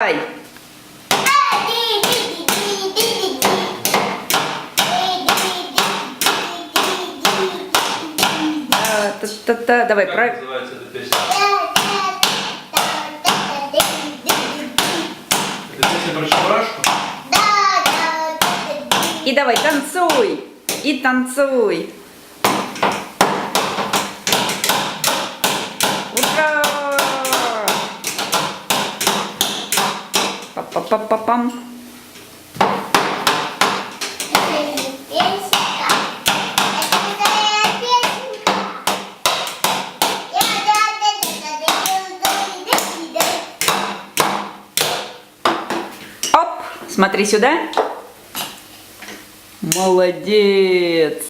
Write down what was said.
Давай. Давай, Как правильно. называется эта песня? Это песня про Чебурашку? И давай, танцуй. И танцуй. Ура! Па-па-па-па-пам. Оп, смотри сюда. Молодец.